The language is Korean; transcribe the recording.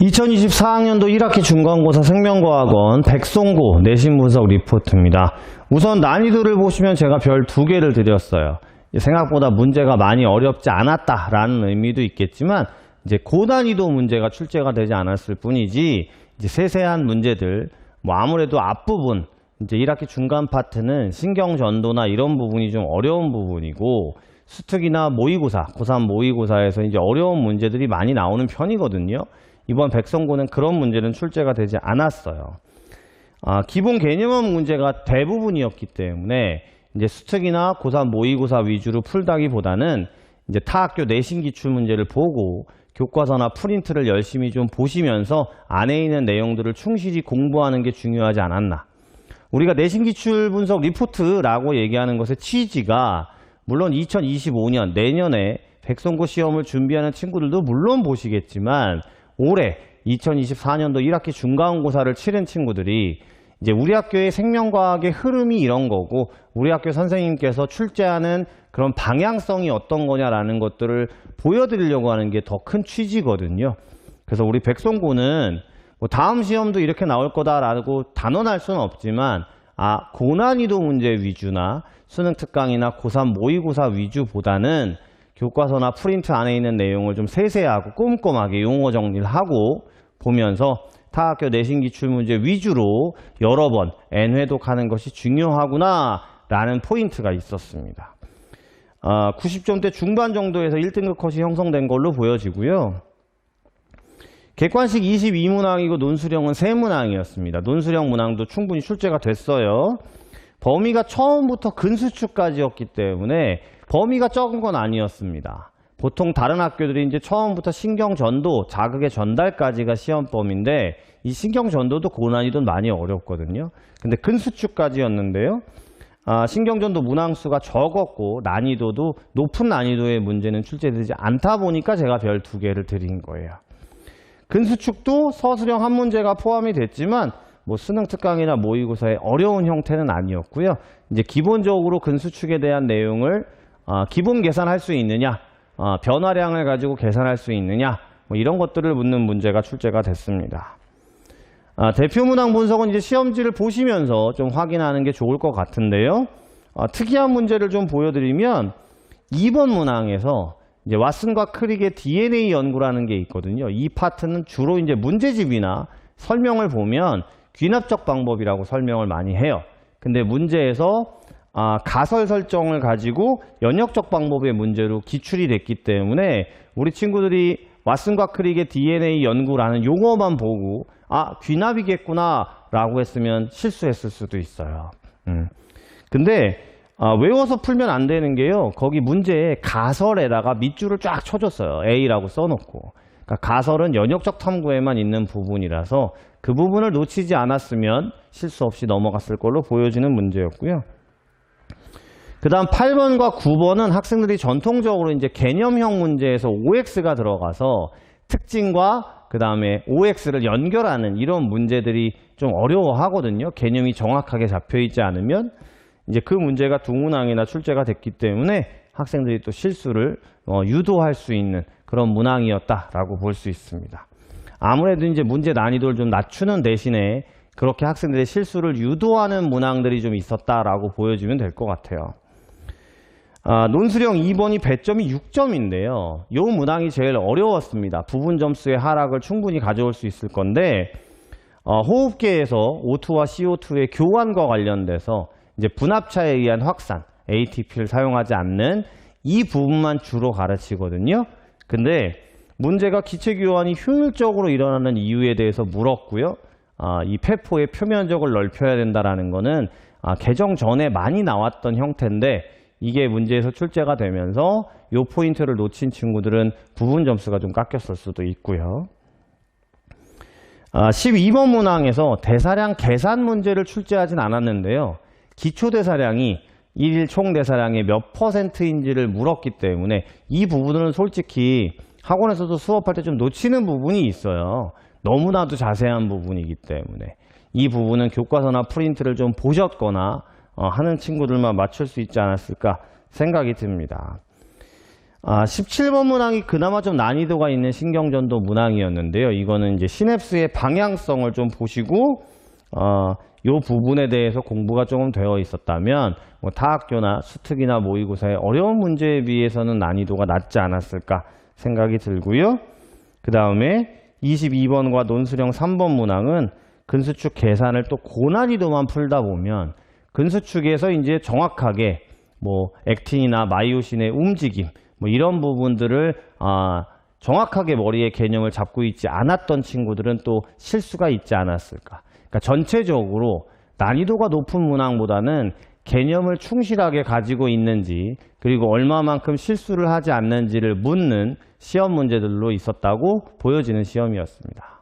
2024학년도 1학기 중간고사 생명과학원 백송고 내신 분석 리포트입니다. 우선 난이도를 보시면 제가 별 2개를 드렸어요. 생각보다 문제가 많이 어렵지 않았다라는 의미도 있겠지만 이제 고난이도 문제가 출제가 되지 않았을 뿐이지 이제 세세한 문제들 아무래도 앞부분 이제 1학기 중간 파트는 신경전도나 이런 부분이 좀 어려운 부분이고 수특이나 모의고사, 고3 모의고사에서 이제 어려운 문제들이 많이 나오는 편이거든요. 이번 백성고는 그런 문제는 출제가 되지 않았어요. 기본 개념원 문제가 대부분이었기 때문에 이제 수특이나 고3 모의고사 위주로 풀다기보다는 이제 타 학교 내신 기출 문제를 보고 교과서나 프린트를 열심히 좀 보시면서 안에 있는 내용들을 충실히 공부하는 게 중요하지 않았나. 우리가 내신 기출 분석 리포트라고 얘기하는 것의 취지가 물론 2025년 내년에 백성고 시험을 준비하는 친구들도 물론 보시겠지만 올해 2024년도 1학기 중간고사를 치른 친구들이 이제 우리 학교의 생명과학의 흐름이 이런 거고 우리 학교 선생님께서 출제하는 그런 방향성이 어떤 거냐라는 것들을 보여드리려고 하는 게 더 큰 취지거든요. 그래서 우리 백성고는 뭐 다음 시험도 이렇게 나올 거다라고 단언할 수는 없지만 고난이도 문제 위주나 수능 특강이나 고3 모의고사 위주보다는 교과서나 프린트 안에 있는 내용을 좀 세세하고 꼼꼼하게 용어 정리를 하고 보면서 타 학교 내신 기출 문제 위주로 여러 번 N회독하는 것이 중요하구나 라는 포인트가 있었습니다. 90점대 중반 정도에서 1등급 컷이 형성된 걸로 보여지고요. 객관식 22문항이고 논술형은 3문항이었습니다. 논술형 문항도 충분히 출제가 됐어요. 범위가 처음부터 근수축까지였기 때문에 범위가 적은 건 아니었습니다. 보통 다른 학교들이 이제 처음부터 신경전도, 자극의 전달까지가 시험 범위인데 이 신경전도도 고난이도는 많이 어렵거든요. 근데 근수축까지였는데요. 신경전도 문항수가 적었고 난이도도 높은 난이도의 문제는 출제되지 않다 보니까 제가 별 2개를 드린 거예요. 근수축도 서술형 한 문제가 포함이 됐지만 뭐 수능 특강이나 모의고사의 어려운 형태는 아니었고요. 이제 기본적으로 근수축에 대한 내용을 기본 계산할 수 있느냐, 변화량을 가지고 계산할 수 있느냐, 뭐 이런 것들을 묻는 문제가 출제가 됐습니다. 대표 문항 분석은 이제 시험지를 보시면서 좀 확인하는 게 좋을 것 같은데요. 특이한 문제를 좀 보여드리면 2번 문항에서 이제 왓슨과 크릭의 DNA 연구라는 게 있거든요. 이 파트는 주로 이제 문제집이나 설명을 보면 귀납적 방법이라고 설명을 많이 해요. 근데 문제에서 가설 설정을 가지고 연역적 방법의 문제로 기출이 됐기 때문에 우리 친구들이 왓슨과 크릭의 DNA 연구라는 용어만 보고 귀납이겠구나 라고 했으면 실수했을 수도 있어요. 근데 외워서 풀면 안 되는 게요. 거기 문제에 가설에다가 밑줄을 쫙 쳐줬어요. A라고 써놓고. 그러니까 가설은 연역적 탐구에만 있는 부분이라서 그 부분을 놓치지 않았으면 실수 없이 넘어갔을 걸로 보여지는 문제였고요. 그 다음 8번과 9번은 학생들이 전통적으로 이제 개념형 문제에서 OX가 들어가서 특징과 그 다음에 OX를 연결하는 이런 문제들이 좀 어려워하거든요. 개념이 정확하게 잡혀있지 않으면 이제 그 문제가 두 문항이나 출제가 됐기 때문에 학생들이 또 실수를 유도할 수 있는 그런 문항이었다라고 볼 수 있습니다. 아무래도 이제 문제 난이도를 좀 낮추는 대신에 그렇게 학생들의 실수를 유도하는 문항들이 좀 있었다라고 보여지면 될 것 같아요. 논술형 2번이 배점이 6점인데요. 이 문항이 제일 어려웠습니다. 부분 점수의 하락을 충분히 가져올 수 있을 건데 호흡계에서 O2와 CO2의 교환과 관련돼서 이제 분합차에 의한 확산, ATP를 사용하지 않는 이 부분만 주로 가르치거든요. 근데 문제가 기체 교환이 효율적으로 일어나는 이유에 대해서 물었고요. 이 폐포의 표면적을 넓혀야 된다라는 거는 개정 전에 많이 나왔던 형태인데 이게 문제에서 출제가 되면서 이 포인트를 놓친 친구들은 부분 점수가 좀 깎였을 수도 있고요. 12번 문항에서 대사량 계산 문제를 출제하진 않았는데요. 기초 대사량이 일일 총 대사량의 몇 %인지를 물었기 때문에 이 부분은 솔직히 학원에서도 수업할 때 좀 놓치는 부분이 있어요. 너무나도 자세한 부분이기 때문에 이 부분은 교과서나 프린트를 좀 보셨거나 하는 친구들만 맞출 수 있지 않았을까 생각이 듭니다. 17번 문항이 그나마 좀 난이도가 있는 신경전도 문항이었는데요. 이거는 이제 시냅스의 방향성을 좀 보시고 요 부분에 대해서 공부가 조금 되어 있었다면 뭐 타학교나 수특이나 모의고사의 어려운 문제에 비해서는 난이도가 낮지 않았을까 생각이 들고요. 그 다음에 22번과 논술형 3번 문항은 근수축 계산을 또 고난이도만 풀다 보면 근수축에서 이제 정확하게 뭐 액틴이나 마이오신의 움직임 뭐 이런 부분들을 정확하게 머리에 개념을 잡고 있지 않았던 친구들은 또 실수가 있지 않았을까. 그러니까 전체적으로 난이도가 높은 문항보다는 개념을 충실하게 가지고 있는지 그리고 얼마만큼 실수를 하지 않는지를 묻는 시험 문제들로 있었다고 보여지는 시험이었습니다.